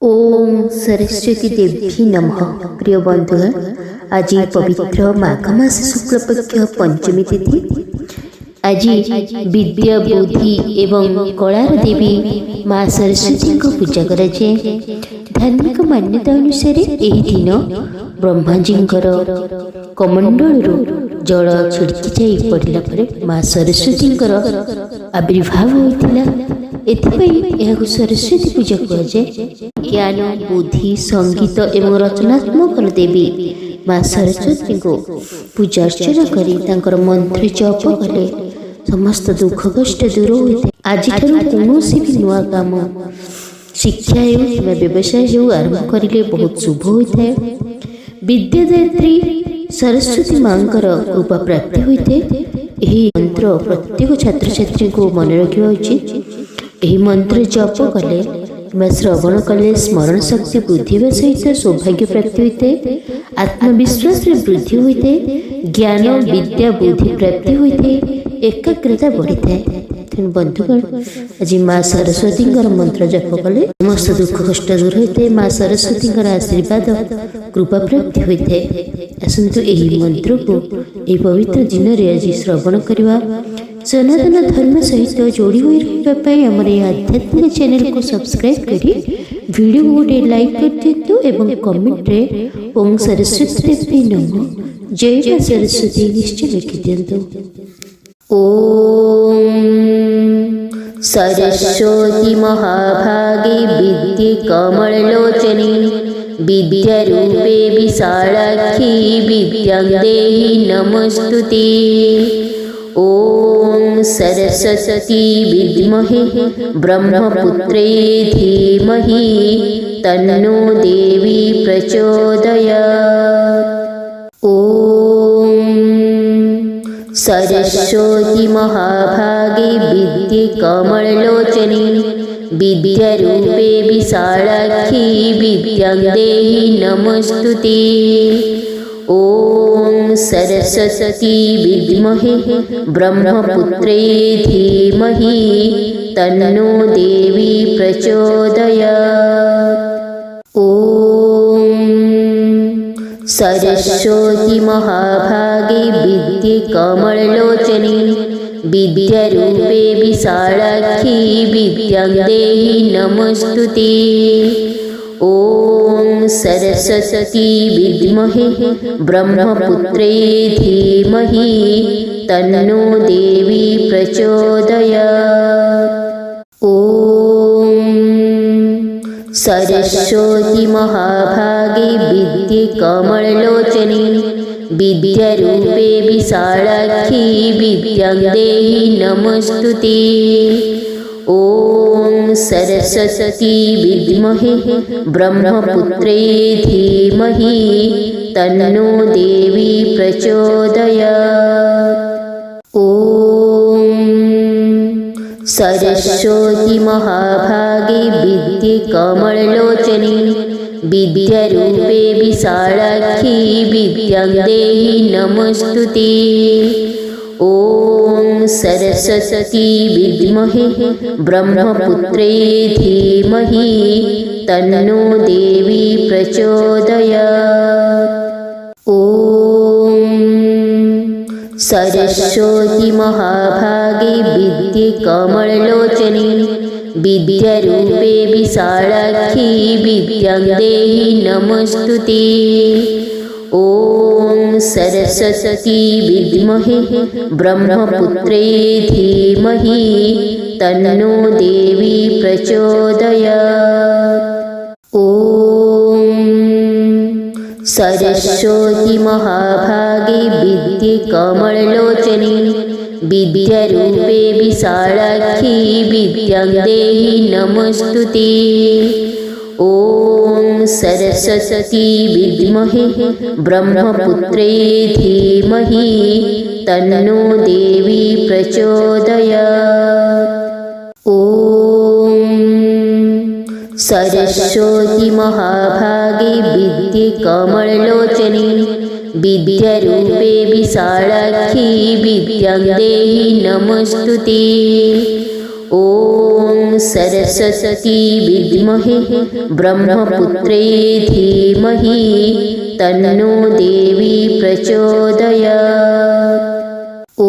ओम सरस्वती देवी नमः। प्रिय बंधुगण, आज पवित्र माघ मास शुक्ल पक्ष पंचमी तिथि। आज विद्या बुद्धि एवं कलार देवी माँ सरस्वती को पूजा कराए। धार्मिक मान्यता अनुसार यह दिन ब्रह्माजी कमंडल जल छिड़की जाई पड़ला पर माँ सरस्वती आविर्भाव होता। एथिपाई सरस्वती पूजा कहुए। ज्ञान बुद्धि संगीत एवं रचनात्मक देवी माँ सरस्वती को पूजा अर्चना कर मंत्र जप कले समस्त दुख कष्ट दूर होते। आज कौन भी नुआ काम शिक्षा हो व्यवसाय हो आरंभ करें बहुत शुभ होता है। विद्यादात्री सरस्वती माँ कृपा प्राप्ति होता है। यही मंत्र प्रत्येक छात्र छात्री को मन रखा उचित। यही मंत्र जप कले श्रवण कले स्मरण शक्ति वृद्धि सहित सौभाग्य प्राप्ति होता है। आत्मविश्वास वृद्धि होता है। ज्ञान विद्या बुद्धि प्राप्ति होता है। एकाग्रता बढ़ी है। बंधुगण, आज माँ सरस्वती मंत्र जप कले समस्त दुख कष्ट दूर होते। माँ सरस्वती आशीर्वाद कृपा प्राप्ति होता है। आसतु यही मंत्र को यह पवित्र दिन में आज श्रवण करवा। सनातन धर्म सहित जोड़ी हुई रही आम आध्यात्मिक चैनल को सब्सक्राइब करी वीडियो को गोटे लाइक कर दिंतु एवं कमेंट रे ओम सरस्वती देवी नमः जय मां सरस्वती निश्चय लिखि दिंतु। ओम सरस्वती महाभागे विद्ये कमललोचने विद्यारूपे विशालाक्षी विद्यां देहि नमस्तुते। ओम सरस्वती विद्महे ब्रह्मपुत्रे धीमहि तन्नो देवी प्रचोदयात्। ओम सरस्वती महाभागे विद्ये कमललोचने विद्यारूपे विशालाक्षी विद्यां देहि नमस्तुते। ओम सरस्वती विद्महे ब्रह्मपुत्रे धीमहि तन्नो देवी प्रचोदयात्। ओम सरस्वती महाभागे विद्ये कमललोचने विद्यारूपे विशालाक्षी विद्यां देहि नमस्तुते। ओम सरस्वती विद्महे ब्रह्मपुत्रे धीमहि तन्नो देवी प्रचोदयात्। ओम सरस्वती महाभागे विद्ये कमललोचने विद्यारूपे विशालाक्षी विद्यां देहि नमस्तुते। ओम सरस्वती विद्महे ब्रह्मपुत्रे धीमहि तन्नो देवी प्रचोदयात्। ओम सरस्वती महाभागे विद्ये कमललोचने विद्यारूपे विशालाक्षी विद्यां देहि नमस्तुते। ओम सरस्वती विद्महे ब्रह्मपुत्रे धीमहि तन्नो देवी प्रचोदयात्। ओम सरस्वती महाभागे विद्ये कमललोचने विद्यारूपे विशालाक्षी विद्यां देहि नमस्तुते। ओम सरस्वती विद्महे ब्रह्मपुत्रे धीमहि तन्नो देवी प्रचोदयात्। ओम सरस्वती महाभागे विद्ये कमललोचने विद्यारूपे विशालाक्षी विद्यां देहि नमस्तुते। ओम सरस्वती विद्महे ब्रह्मपुत्रे धीमहि तन्नो देवी प्रचोदयात्। ओम सरस्वती महाभागे विद्ये कमललोचने विद्यारूपे विशालाक्षी विद्यां देहि नमस्तुते। ओम सरस्वती विद्महे ब्रह्मपुत्रे धीमहि तन्नो देवी प्रचोदयात्। ॐ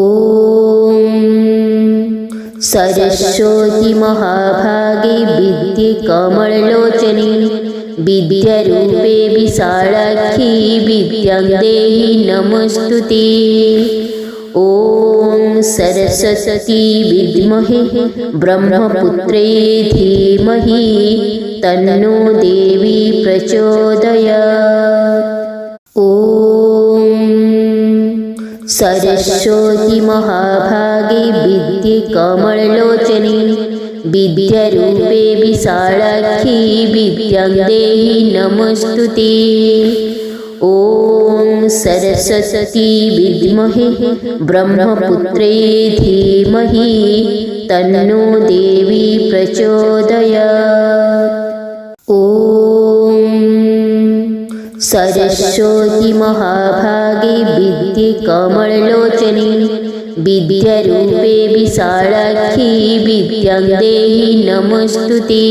सरस्वती महाभागे विद्ये कमललोचने विद्यारूपे विशालाक्षी विद्यां देहि नमस्तुते। ॐ सरस्वती विद्महे ब्रह्मपुत्रे धीमहि तन्नो देवी प्रचोदयात्। ॐ सरस्वती महाभागे विद्ये कमललोचने विद्यारूपे विशालाक्षी विद्यां देहि नमस्तुते। ॐ सरस्वती विद्महे ब्रह्मपुत्रे धीमहि तन्नो देवी प्रचोदयात्। ॐ सरस्वती महाभागे विद्ये कमललोचने विद्यारूपे विशालाक्षी विद्यां देहि नमस्तुते।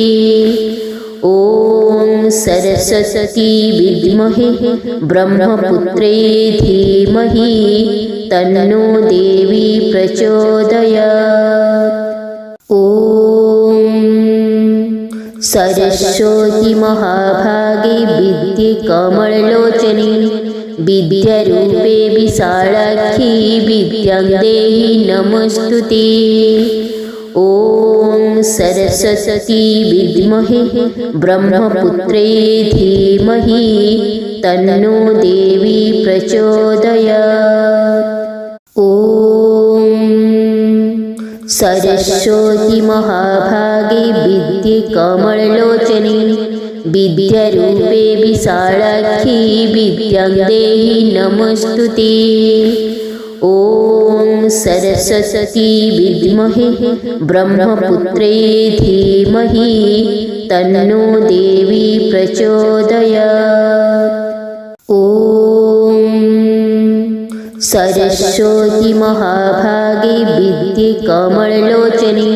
ॐ सरस्वती विद्महे ब्रह्मपुत्रे धीमहि तन्नो देवी प्रचोदयात्। ॐ सरस्वती महाभागे विद्ये कमललोचने विद्यारूपे विशालाक्षी विद्यां देहि नमस्तुते। ॐ सरस्वती विद्महे ब्रह्मपुत्रे धीमहि तन्नो देवी प्रचोदयात्। ॐ सरस्वती महाभागे विद्ये कमललोचने विद्यारूपे विशालाक्षी विद्यां देहि नमस्तुते। ॐ सरस्वती विद्महे ब्रह्मपुत्रे धीमहि तन्नो देवी प्रचोदयात्। ॐ सरस्वती महाभागे विद्ये कमललोचने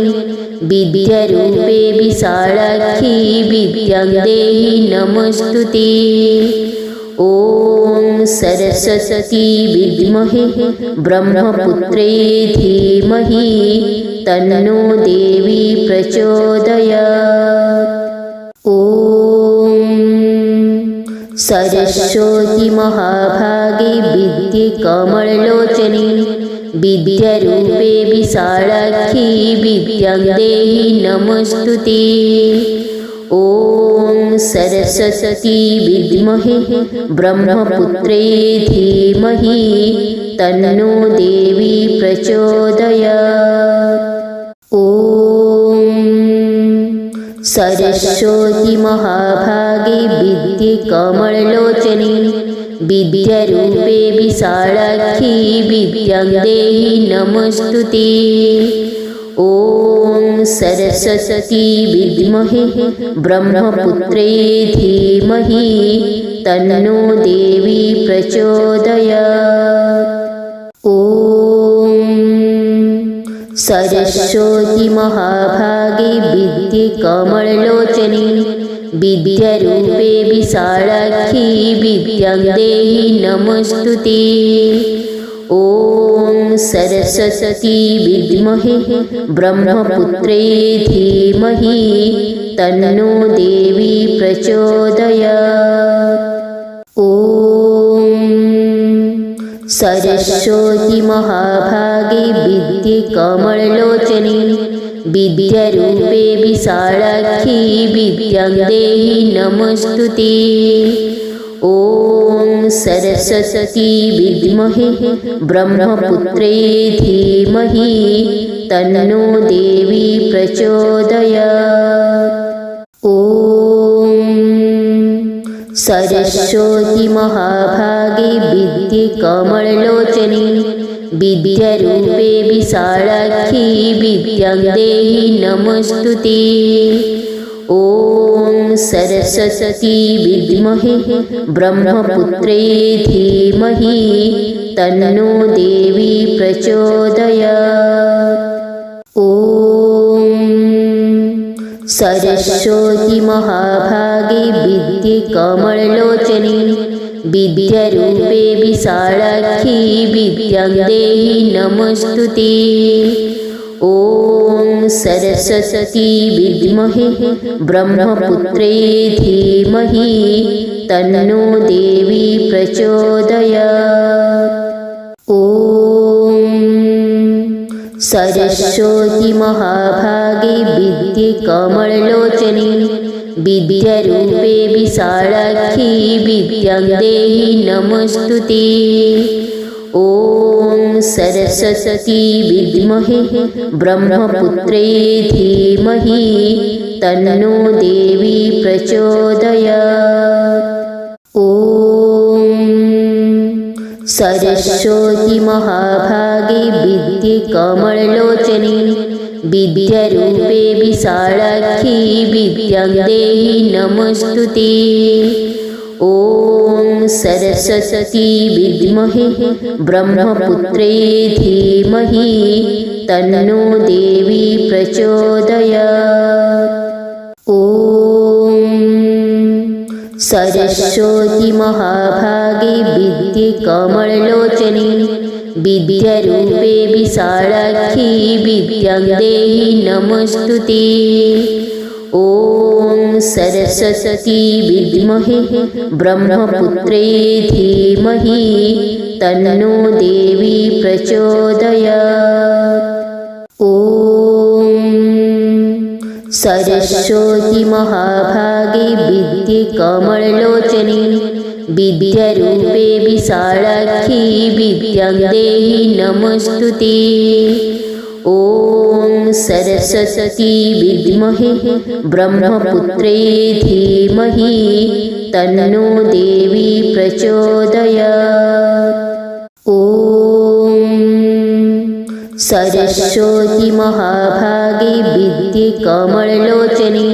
विद्यारूपे विशालाक्षी विद्यां देहि नमस्तुते। ॐ सरस्वती विद्महे ब्रह्मपुत्रे धीमहि तन्नो देवी प्रचोदयात्। ॐ सरस्वती महाभागे विद्ये कमललोचने विद्यारूपे विशालाक्षी विद्यां देहि नमस्तुते। ॐ सरस्वती विद्महे ब्रह्मपुत्रे धीमहि तन्नो देवी प्रचोदयात्। ॐ सरस्वती महाभागे विद्ये कमललोचने विद्यारूपे विशालाक्षी विद्यां देहि नमस्तुते। ॐ सरस्वती विद्महे ब्रह्मपुत्रे धीमहि तन्नो देवी प्रचोदयात्। ॐ सरस्वती महाभागे विद्ये कमललोचने विद्यारूपे विशालाक्षी विद्यां देहि नमस्तुते। ॐ सरस्वती विद्महे ब्रह्मपुत्रे धीमहि तन्नो देवी प्रचोदयात्। ॐ सरस्वती महाभागे विद्ये कमललोचने विद्यारूपे विशालाक्षी विद्यां देहि नमस्तुते। ॐ सरस्वती विद्महे ब्रह्मपुत्रे धीमहि तन्नो देवी प्रचोदयात्। ॐ सरस्वती महाभागे विद्ये कमललोचने विद्यारूपे विशालाक्षी विद्यां देहि नमस्तुते। ॐ सरस्वती विद्महे ब्रह्मपुत्रे धीमहि तन्नो देवी प्रचोदयात्। ॐ सरस्वती महाभागे विद्ये कमललोचने विद्यारूपे विशालाक्षी विद्यां देहि नमस्तुते। ॐ सरस्वती विद्महे ब्रह्मपुत्रे धीमहि तन्नो देवी प्रचोदयात्। ॐ सरस्वती महाभागे विद्ये कमललोचने विद्यारूपे विशालाक्षी विद्यां देहि नमस्तुते। ॐ सरस्वती विद्महे ब्रह्मपुत्रे धीमहि तन्नो देवी प्रचोदयात्। ॐ सरस्वती महाभागे विद्ये कमललोचने विद्यारूपे विशालाक्षी विद्यां देहि नमस्तुते। ॐ सरस्वती विद्महे ब्रह्मपुत्रे धीमहि तन्नो देवी प्रचोदयात्। ॐ सरस्वती महाभागे विद्ये कमललोचने विद्यारूपे विशालाक्षी विद्यां देहि नमस्तुते। ॐ सरस्वती विद्महे ब्रह्मपुत्रे धीमहि तन्नो देवी प्रचोदयात्। ॐ सरस्वती महाभागे विद्ये कमललोचने विद्यारूपे विशालाक्षी विद्यां देहि नमस्तुते। ॐ सरस्वती विद्महे ब्रह्मपुत्रे धीमहि तन्नो देवी प्रचोदयात्। ॐ सरस्वती महाभागे विद्ये कमललोचने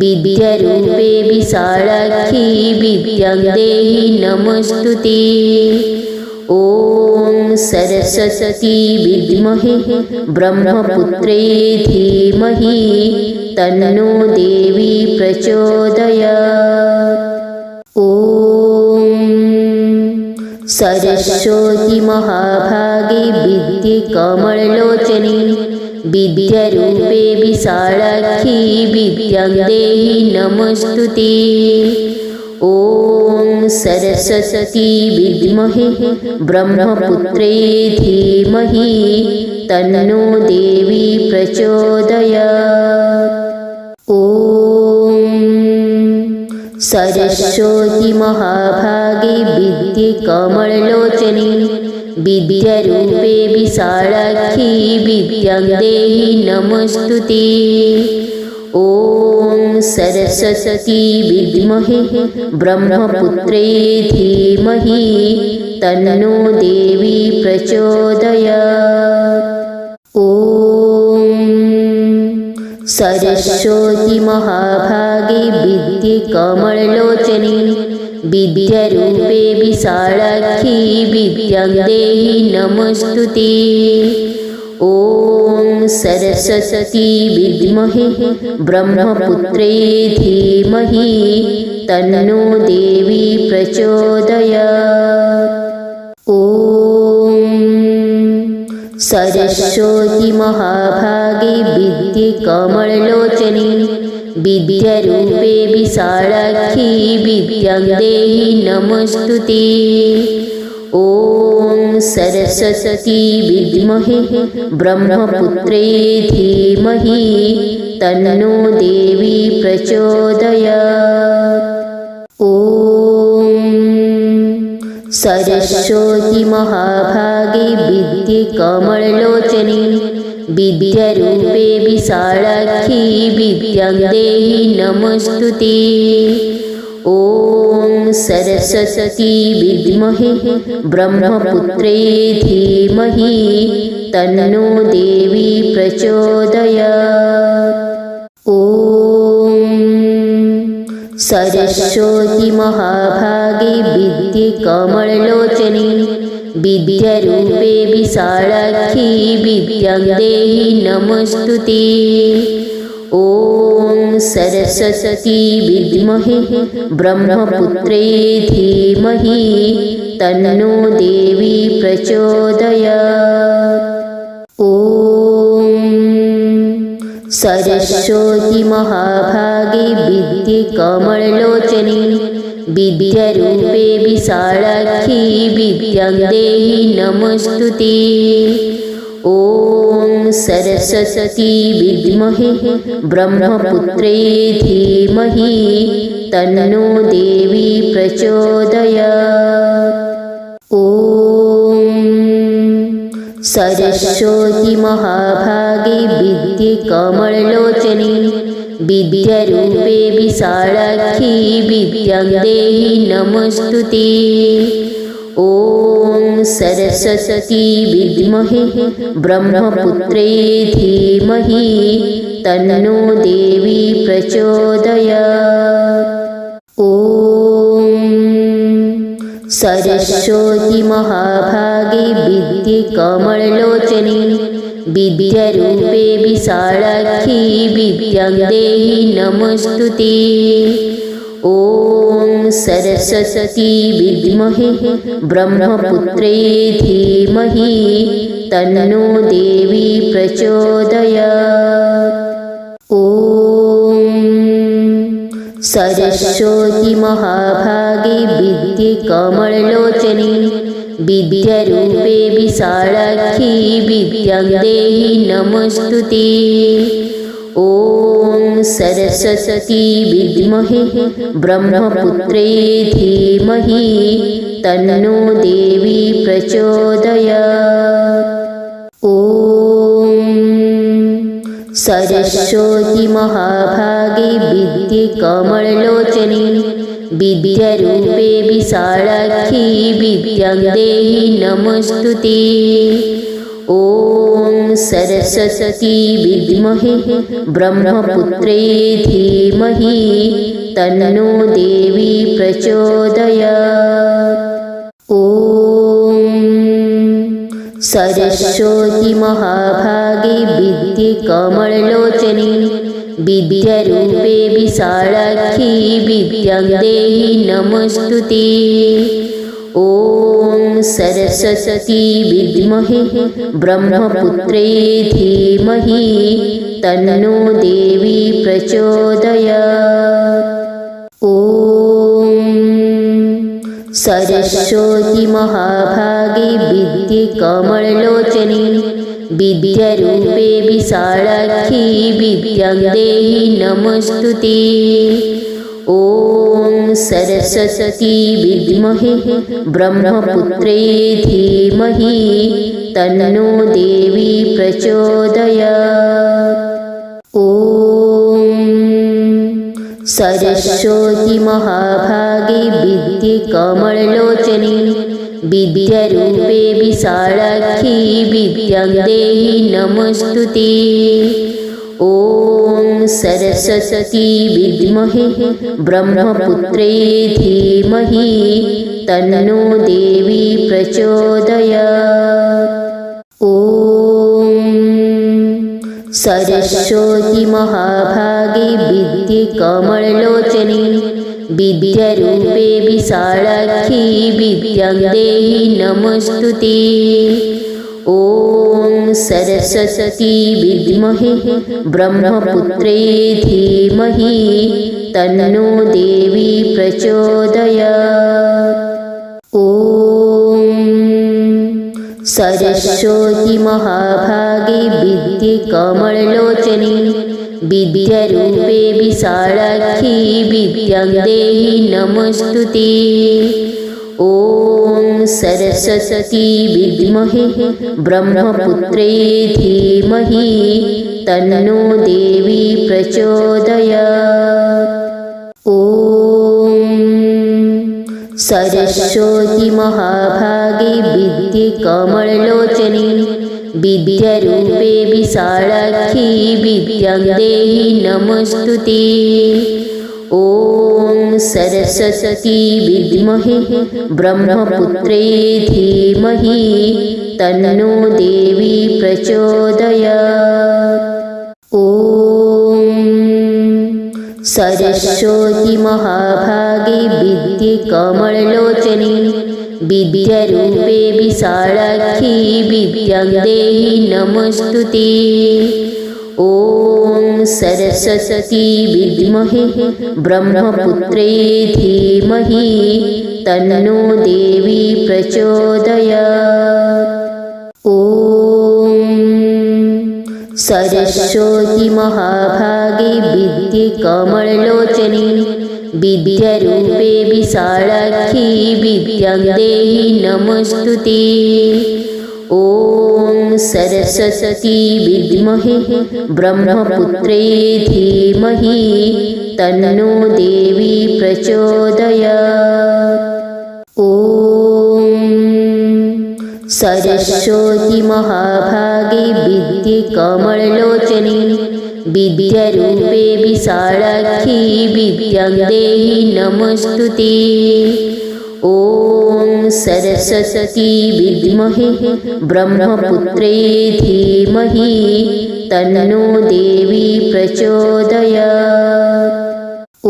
विद्यारूपे विशालाक्षी विद्यां देहि नमस्तुते। ॐ सरस्वती विद्महे ब्रह्मपुत्रे धीमहि तन्नो देवी प्रचोदयात्। ॐ सरस्वती महाभागे विद्ये कमललोचने विद्यारूपे विशालाक्षी विद्यां देहि नमस्तुते। ॐ सरस्वती विद्महे ब्रह्मपुत्रे धीमहि तन्नो देवी प्रचोदयात्। ॐ सरस्वती महाभागे विद्ये कमललोचने विद्यारूपे विशालाक्षी विद्यां देहि नमस्तुते। ॐ सरस्वती विद्महे ब्रह्मपुत्रे धीमहि तन्नो देवी प्रचोदयात्। ॐ सरस्वती महाभागे विद्ये कमललोचने विद्यारूपे विशालाक्षी विद्यां देहि नमस्तुते। ॐ सरस्वती विद्महे ब्रह्मपुत्रे धीमहि तन्नो देवी प्रचोदयात्। ॐ सरस्वती महाभागे विद्ये कमललोचने विद्यारूपे विशालाक्षी विद्यां देहि नमस्तुते। ॐ सरस्वती विद्महे ब्रह्मपुत्रे धीमहि तन्नो देवी प्रचोदयात्। ॐ सरस्वती महाभागे विद्ये कमललोचने विद्यारूपे विशालाक्षी विद्यां देहि नमस्तुते। ॐ सरस्वती विद्महे ब्रह्मपुत्रे धीमहि तन्नो देवी प्रचोदयात्। ॐ सरस्वती महाभागे विद्ये कमललोचने विद्यारूपे विशालाक्षी विद्यां देहि नमस्तुते। ॐ सरस्वती विद्महे ब्रह्मपुत्रे धीमहि तन्नो देवी प्रचोदयात्। ॐ सरस्वती महाभागे विद्ये कमललोचने विद्यारूपे विशालाक्षी विद्यां देहि नमस्तुते। ॐ सरस्वती विद्महे ब्रह्मपुत्रे धीमहि तन्नो देवी प्रचोदयात्। ॐ सरस्वती महाभागे विद्ये कमललोचने विद्यारूपे विशालाक्षी विद्यां देहि नमस्तुते। ॐ सरस्वती विद्महे ब्रह्मपुत्रे धीमहि तन्नो देवी प्रचोदयात्। ॐ सरस्वती महाभागे विद्ये कमललोचने विद्यारूपे विशालाक्षी विद्यां देहि नमस्तुते। ॐ सरस्वती विद्महे ब्रह्मपुत्रे धीमहि तन्नो देवी प्रचोदयात्। ॐ सरस्वती महाभागे विद्ये कमललोचने विद्यारूपे विशालाक्षी विद्यां देहि नमस्तुते। ॐ सरस्वती विद्महे ब्रह्मपुत्रे धीमहि तन्नो देवी प्रचोदयात्। ॐ सरस्वती महाभागे विद्ये कमललोचने विद्यारूपे विशालाक्षी विद्यां देहि नमस्तुते। ॐ सरस्वती विद्महे ब्रह्मपुत्रे धीमहि तन्नो देवी प्रचोदयात्। ॐ सरस्वती महाभागे विद्ये कमललोचने विद्यारूपे विशालाक्षी विद्यां देहि नमस्तुते। ॐ सरस्वती विद्महे ब्रह्मपुत्रे धीमहि तन्नो देवी प्रचोदयात्। ॐ सरस्वती महाभागे विद्ये कमललोचने विद्यारूपे विशालाक्षी विद्यां देहि नमस्तुते। ॐ सरस्वती विद्महे ब्रह्मपुत्रे धीमहि तन्नो देवी प्रचोदयात्। ॐ सरस्वती महाभागे विद्ये कमललोचने विद्यारूपे विशालाक्षी विद्यां देहि नमस्तुते। ॐ सरस्वती विद्महे ब्रह्मपुत्रे धीमहि तन्नो देवी प्रचोदयात्। ॐ सरस्वती महाभागे विद्ये कमललोचने विद्यारूपे विशालाक्षी विद्यां देहि नमस्तुते। ॐ सरस्वती विद्महे ब्रह्मपुत्रे धीमहि तन्नो देवी प्रचोदयात्। ॐ सरस्वती महाभागे विद्ये कमललोचने विद्यारूपे विशालाक्षी विद्यां देहि नमस्तुते। ॐ सरस्वती विद्महे ब्रह्मपुत्रे धीमहि तन्नो देवी प्रचोदयात्। ॐ सरस्वती महाभागे विद्ये कमललोचने विद्यारूपे विशालाक्षी विद्यां देहि नमस्तुते। ॐ सरस्वती विद्महे ब्रह्मपुत्रे धीमहि तन्नो देवी प्रचोदयात्। ॐ सरस्वती महाभागे विद्ये कमललोचने विद्यारूपे विशालाक्षी विद्यां देहि नमस्तुते। ॐ सरस्वती विद्महे ब्रह्मपुत्रे धीमहि तन्नो देवी प्रचोदयात्। ॐ सरस्वती महाभागे विद्ये कमललोचने विद्यारूपे विशालाक्षी विद्यां देहि नमस्तुते। ॐ सरस्वती विद्महे ब्रह्मपुत्रे धीमहि तन्नो देवी प्रचोदयात्। ॐ सरस्वती महाभागे विद्ये कमललोचने विद्यारूपे विशालाक्षी विद्यां देहि नमस्तुते। ॐ सरस्वती विद्महे ब्रह्मपुत्रे धीमहि तन्नो देवी प्रचोदयात्। ॐ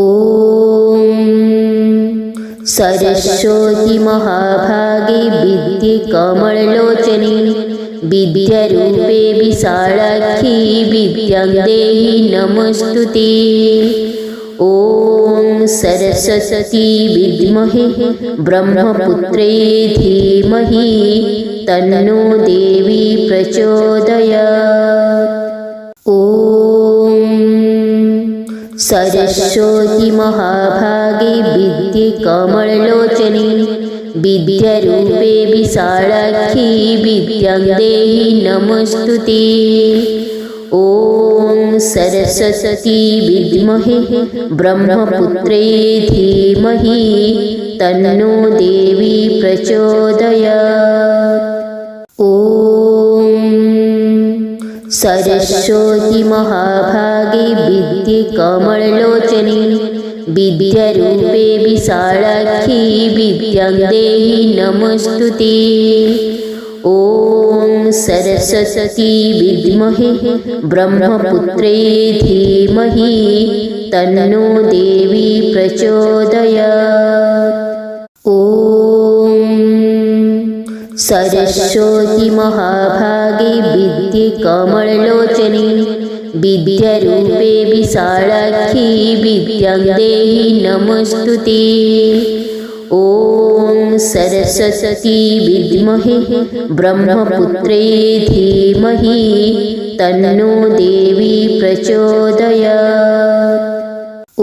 सरस्वती महाभागे विद्ये कमललोचने विद्यारूपे विशालाक्षी विद्यां देहि नमस्तुते। ॐ सरस्वती विद्महे ब्रह्मपुत्रे धीमहि तन्नो देवी प्रचोदयात्। ॐ सरस्वती महाभागे विद्ये कमललोचने विद्यारूपे विशालाक्षी विद्यां देहि नमस्तुते। ॐ सरस्वती विद्महे ब्रह्मपुत्रे धीमहि तन्नो देवी प्रचोदयात्। ॐ सरस्वती महाभागे विद्ये कमललोचने विद्यारूपे विशालाक्षी विद्यां देहि नमस्तुते। ॐ सरस्वती विद्महे ब्रह्मपुत्रे धीमहि तन्नो देवी प्रचोदयात्। ॐ सरस्वती महाभागे विद्ये कमललोचने विद्यारूपे विशालाक्षी विद्यां देहि नमस्तुते। ॐ सरस्वती विद्महे ब्रह्मपुत्रे धीमहि तन्नो देवी प्रचोदयात्। ॐ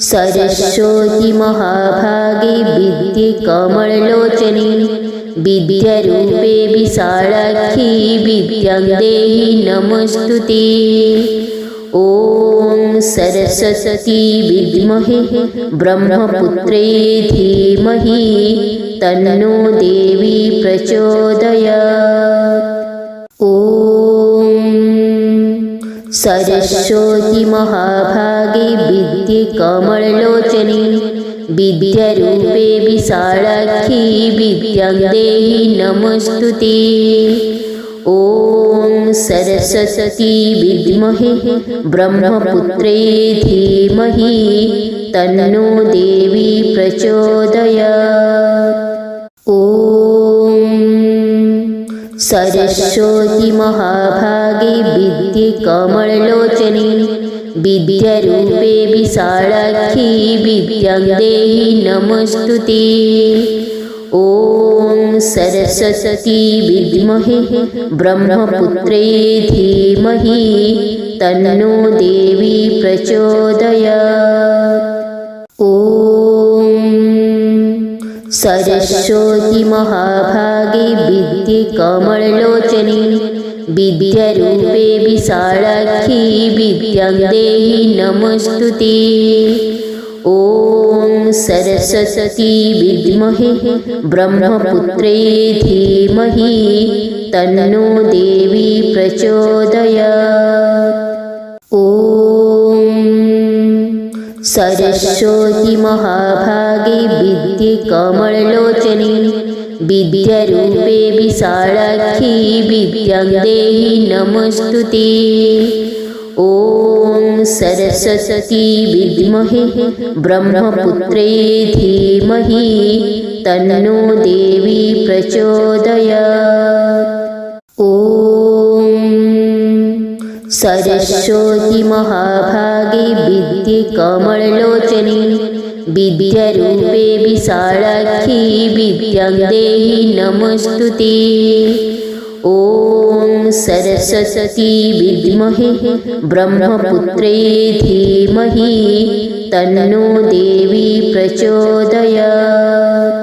सरस्वती महाभागे विद्ये कमललोचने विद्यारूपे विशालाक्षी विद्यां देहि नमस्तुते। ॐ सरस्वती विद्महे ब्रह्मपुत्रे धीमहि तन्नो देवी प्रचोदयात्। ॐ सरस्वती महाभागे विद्ये कमललोचने विद्यारूपे विशालाक्षी विद्यां देहि नमस्तुते। ॐ सरस्वती विद्महे ब्रह्मपुत्रे धीमहि तन्नो देवी प्रचोदयात्। ॐ सरस्वती महाभागे विद्ये कमललोचने विद्यारूपे विशालाक्षी विद्यां देहि नमस्तुते। ॐ सरस्वती विद्महे ब्रह्मपुत्रे धीमहि तन्नो देवी प्रचोदयात्। ॐ सरस्वती महाभागे विद्ये कमललोचने विद्यारूपे विशालाक्षी विद्यां देहि नमस्तुते। ॐ सरस्वती विद्महे ब्रह्मपुत्रे धीमहि तन्नो देवी प्रचोदयात्। ॐ सरस्वती महाभागे विद्ये कमललोचने विद्यारूपे विशालाक्षी विद्यां देहि नमस्तुते। ॐ सरस्वती विद्महे ब्रह्मपुत्रे धीमहि तन्नो देवी प्रचोदयात्। ॐ सरस्वती महाभागे विद्ये कमललोचने विद्यारूपे विशालाक्षी विद्यां देहि नमस्तुते। ॐ सरस्वती विद्महे ब्रह्मपुत्रे धीमहि तन्नो देवी प्रचोदयात्।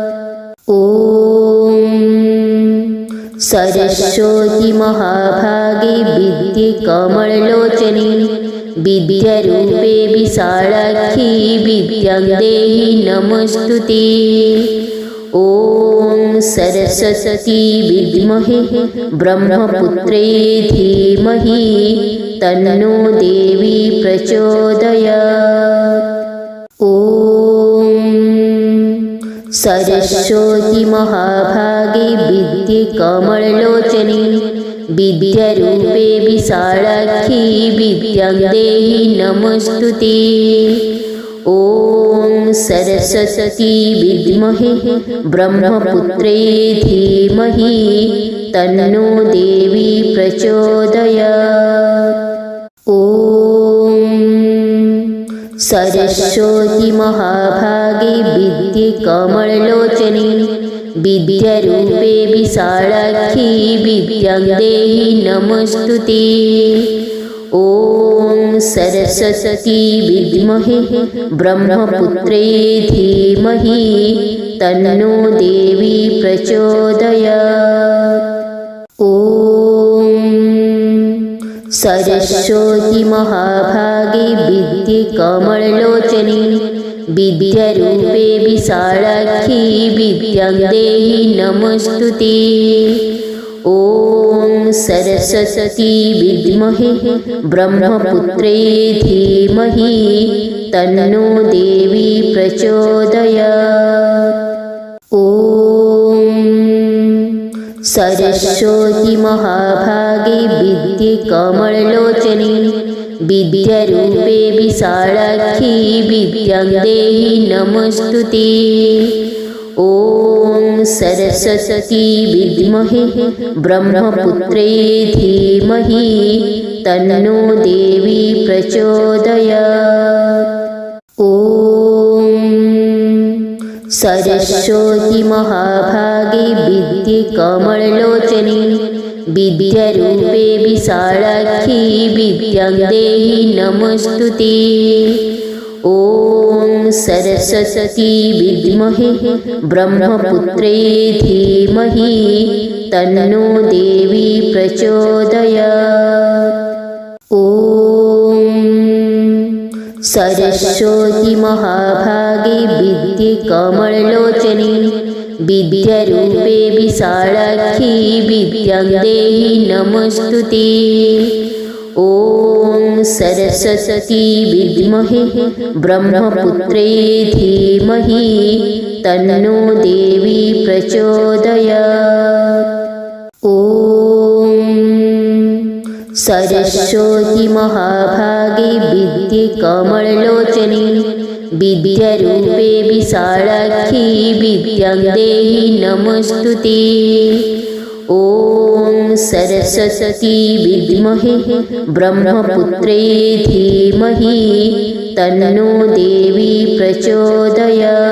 ॐ सरस्वती महाभागे विद्ये कमललोचने विद्यारूपे विशालाक्षी विद्यां देहि नमस्तुते। ॐ सरस्वती विद्महे ब्रह्मपुत्रे धीमहि तन्नो देवी प्रचोदयात्। ॐ सरस्वती महाभागे विद्ये कमललोचने विद्यारूपे विशालाक्षी विद्यां देहि नमस्तुते। ॐ सरस्वती विद्महे ब्रह्मपुत्रे धीमहि तन्नो देवी प्रचोदयात्। ॐ सरस्वती महाभागे विद्ये कमललोचने विद्यारूपे विशालाक्षी विद्यां देहि नमस्तुते। ॐ सरस्वती विद्महे ब्रह्मपुत्रे धीमहि तन्नो देवी प्रचोदयात्। ॐ सरस्वती महाभागे विद्ये कमललोचने विद्यारूपे विशालाक्षी विद्यां देहि नमस्तुते। ॐ सरस्वती विद्महे ब्रह्मपुत्रे धीमहि तन्नो देवी प्रचोदयात्। ॐ सरस्वती महाभागे विद्ये कमललोचने विद्यारूपे विशालाक्षी विद्यां देहि नमस्तुते। ॐ सरस्वती विद्महे ब्रह्मपुत्रे धीमहि तन्नो देवी प्रचोदयात्। ॐ सरस्वती महाभागे विद्ये कमललोचने विद्यारूपे विशालाक्षी विद्यां देहि नमस्तुते। ॐ सरस्वती विद्महे ब्रह्मपुत्रे धीमहि तन्नो देवी प्रचोदयात्। ॐ सरस्वती महाभागे विद्ये कमललोचने विद्यारूपे विशालाक्षी विद्यां देहि नमस्तुते। ॐ सरस्वती विद्महे ब्रह्मपुत्रे धीमहि तन्नो देवी प्रचोदयात्। ॐ सरस्वती महाभागे विद्ये कमललोचने विद्यारूपे विशालाक्षी विद्यां देहि नमस्तुते। ॐ सरस्वती विद्महे ब्रह्मपुत्रे धीमहि तन्नो देवी प्रचोदयात्।